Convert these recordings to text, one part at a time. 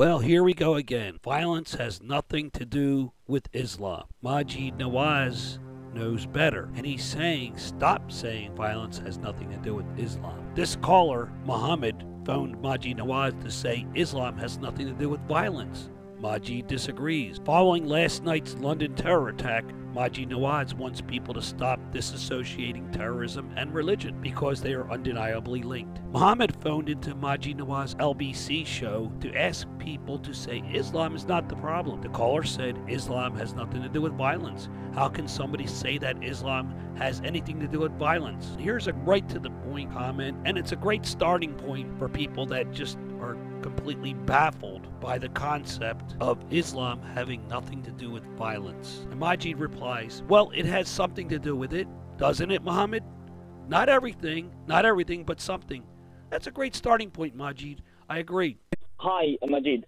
Well, here we go again. Violence has nothing to do with Islam. Maajid Nawaz knows better, and he's saying stop saying violence has nothing to do with Islam. This caller, Muhammad, phoned Maajid Nawaz to say Islam has nothing to do with violence. Maajid disagrees. Following last night's London terror attack, Maajid Nawaz wants people to stop disassociating terrorism and religion because they are undeniably linked. Muhammad phoned into Maajid Nawaz's LBC show to ask people to say Islam is not the problem. The caller said Islam has nothing to do with violence. How can somebody say that Islam has anything to do with violence? Here's a right to the point comment, and it's a great starting point for people that just are completely baffled by the concept of Islam having nothing to do with violence. And Majid replies, well, it has something to do with it, doesn't it, Muhammad? Not everything, but something. That's a great starting point, Majid. I agree. Hi, Majid.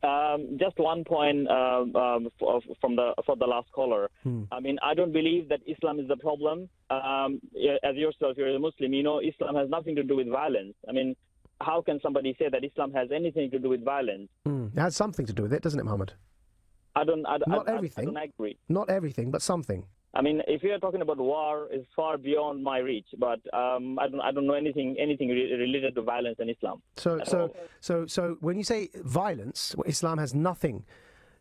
Just one point for the last caller. I mean, I don't believe that Islam is the problem. As yourself, you're a Muslim. You know, Islam has nothing to do with violence. I mean, how can somebody say that Islam has anything to do with violence? It has something to do with it, doesn't it, Muhammad? Not everything. I don't agree. Not everything, but something. I mean, if you are talking about war, it's far beyond my reach. But I don't know anything related to violence in Islam. So when you say violence, Islam has nothing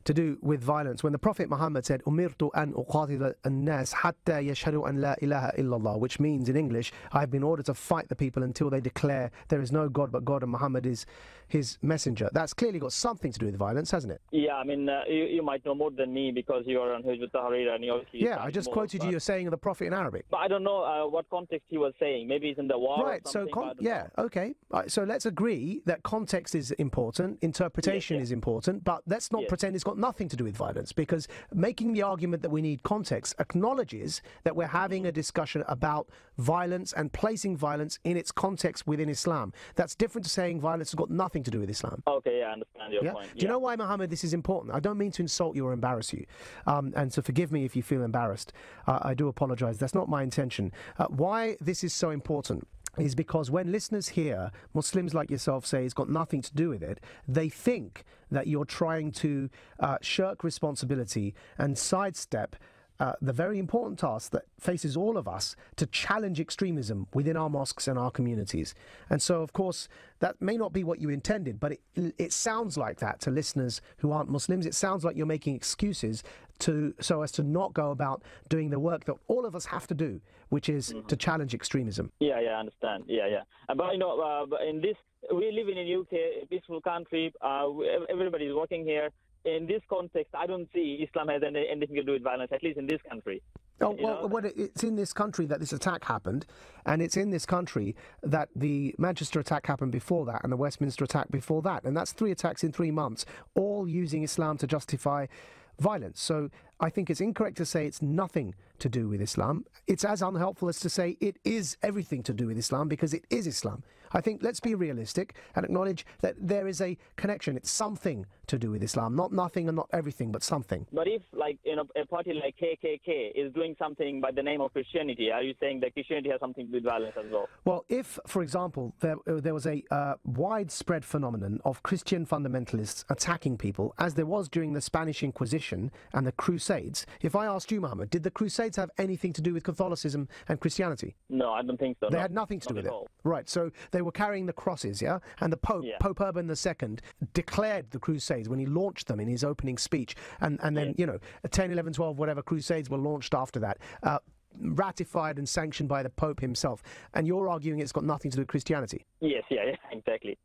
to do with violence. When the Prophet Muhammad said, "Umirtu an uqatila an-nas hatta yashhadu an la ilaha illallah," which means in English, I've been ordered to fight the people until they declare there is no God but God and Muhammad is his messenger. That's clearly got something to do with violence, hasn't it? Yeah, I mean, you might know more than me because you are on Hizb ut-Tahrir and you obviously... Yeah, I just quoted you a saying of the Prophet in Arabic. But I don't know what context he was saying. Maybe it's in the war right, or something. Okay. So let's agree that context is important, interpretation is important, but let's not pretend it's got nothing to do with violence, because making the argument that we need context acknowledges that we're having a discussion about violence and placing violence in its context within Islam. That's different to saying violence has got nothing to do with Islam. Okay, yeah, I understand your point. Do you know why, Muhammad, this is important? I don't mean to insult you or embarrass you, and so forgive me if you feel embarrassed. I do apologize. That's not my intention. Why this is so important is because when listeners hear Muslims like yourself say it's got nothing to do with it, they think that you're trying to shirk responsibility and sidestep the very important task that faces all of us to challenge extremism within our mosques and our communities. And so, of course, that may not be what you intended, but it sounds like that to listeners who aren't Muslims. It sounds like you're making excuses so as to not go about doing the work that all of us have to do, which is to challenge extremism. Yeah, I understand. Yeah. But, you know, in this, we live in a UK, a peaceful country. Everybody is working here. In this context, I don't see Islam has anything to do with violence, at least in this country. Oh, well, it's in this country that this attack happened, and it's in this country that the Manchester attack happened before that, and the Westminster attack before that, and that's 3 attacks in 3 months, all using Islam to justify violence. So I think it's incorrect to say it's nothing to do with Islam. It's as unhelpful as to say it is everything to do with Islam, because it is Islam. I think let's be realistic and acknowledge that there is a connection. It's something to do with Islam, not nothing and not everything, but something. But if, like, you know, a party like KKK is doing something by the name of Christianity, are you saying that Christianity has something to do with violence as well? Well, if, for example, there was a widespread phenomenon of Christian fundamentalists attacking people, as there was during the Spanish Inquisition and the Crusades, if I asked you, Muhammad, did the Crusades have anything to do with Catholicism and Christianity? No, I don't think so. They had nothing to do with it. Right, so they were carrying the crosses, yeah? And the Pope, Pope Urban II, declared the Crusades when he launched them in his opening speech. And then, you know, 10, 11, 12, whatever Crusades were launched after that. Ratified and sanctioned by the Pope himself. And you're arguing it's got nothing to do with Christianity? Yes, exactly.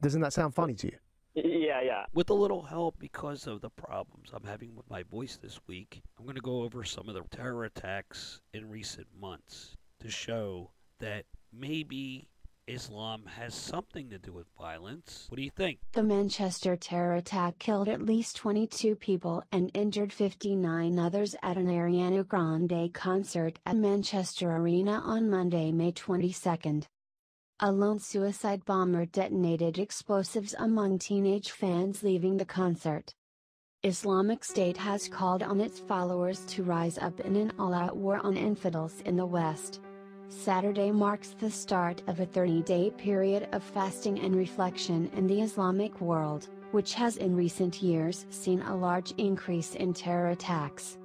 Doesn't that sound funny to you? Yeah. With a little help, because of the problems I'm having with my voice this week, I'm going to go over some of the terror attacks in recent months to show that maybe Islam has something to do with violence. What do you think? The Manchester terror attack killed at least 22 people and injured 59 others at an Ariana Grande concert at Manchester Arena on Monday, May 22. A lone suicide bomber detonated explosives among teenage fans leaving the concert. Islamic State has called on its followers to rise up in an all-out war on infidels in the West. Saturday marks the start of a 30-day period of fasting and reflection in the Islamic world, which has in recent years seen a large increase in terror attacks.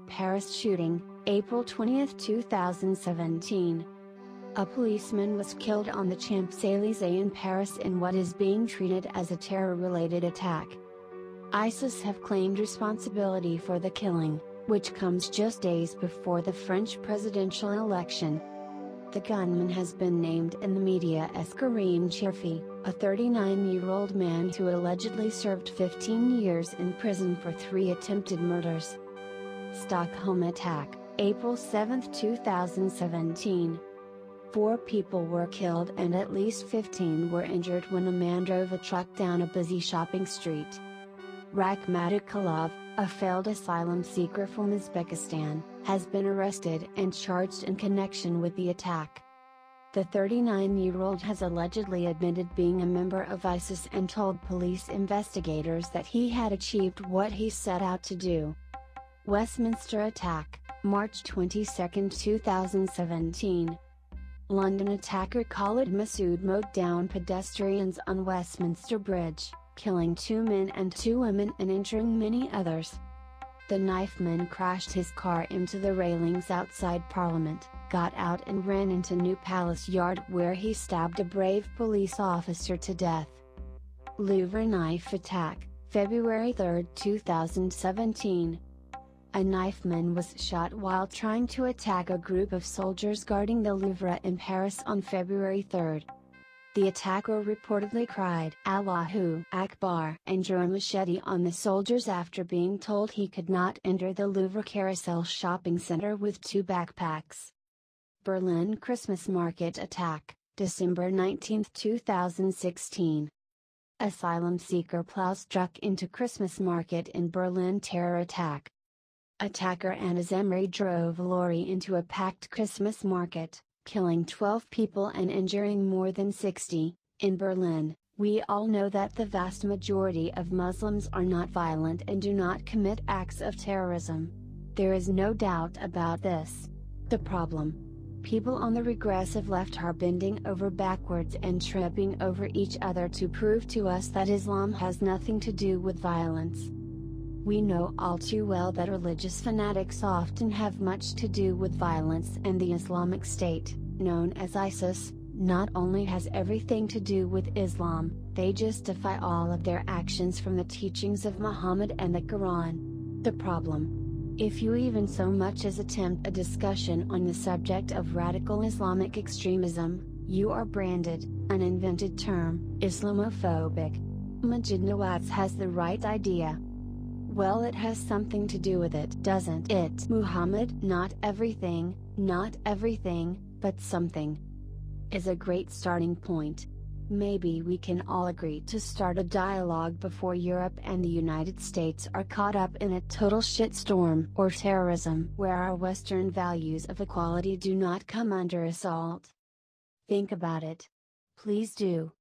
Paris shooting, April 20, 2017. A policeman was killed on the Champs-Élysées in Paris in what is being treated as a terror-related attack. ISIS have claimed responsibility for the killing, which comes just days before the French presidential election. The gunman has been named in the media as Karim Cherfi, a 39-year-old man who allegedly served 15 years in prison for 3 attempted murders. Stockholm attack, April 7, 2017. 4 people were killed and at least 15 were injured when a man drove a truck down a busy shopping street. Rakhmatukhalov, a failed asylum seeker from Uzbekistan, has been arrested and charged in connection with the attack. The 39-year-old has allegedly admitted being a member of ISIS and told police investigators that he had achieved what he set out to do. Westminster attack, March 22, 2017. London attacker Khalid Masood mowed down pedestrians on Westminster Bridge, killing 2 men and 2 women and injuring many others. The knifeman crashed his car into the railings outside Parliament, got out and ran into New Palace Yard where he stabbed a brave police officer to death. Louvre knife attack, February 3, 2017. A knifeman was shot while trying to attack a group of soldiers guarding the Louvre in Paris on February 3. The attacker reportedly cried "Allahu Akbar" and drew a machete on the soldiers after being told he could not enter the Louvre Carousel shopping center with 2 backpacks. Berlin Christmas market attack, December 19, 2016. Asylum seeker plows truck into Christmas market in Berlin. Terror attack. Attacker Anas Emre drove a lorry into a packed Christmas market, killing 12 people and injuring more than 60, in Berlin. We all know that the vast majority of Muslims are not violent and do not commit acts of terrorism. There is no doubt about this. The problem: people on the regressive left are bending over backwards and tripping over each other to prove to us that Islam has nothing to do with violence. We know all too well that religious fanatics often have much to do with violence, and the Islamic State, known as ISIS, not only has everything to do with Islam, they justify all of their actions from the teachings of Muhammad and the Quran. The problem: if you even so much as attempt a discussion on the subject of radical Islamic extremism, you are branded, an invented term, Islamophobic. Maajid Nawaz has the right idea. Well, it has something to do with it, doesn't it? Muhammad, not everything, but something, is a great starting point. Maybe we can all agree to start a dialogue before Europe and the United States are caught up in a total shitstorm or terrorism where our Western values of equality do not come under assault. Think about it. Please do.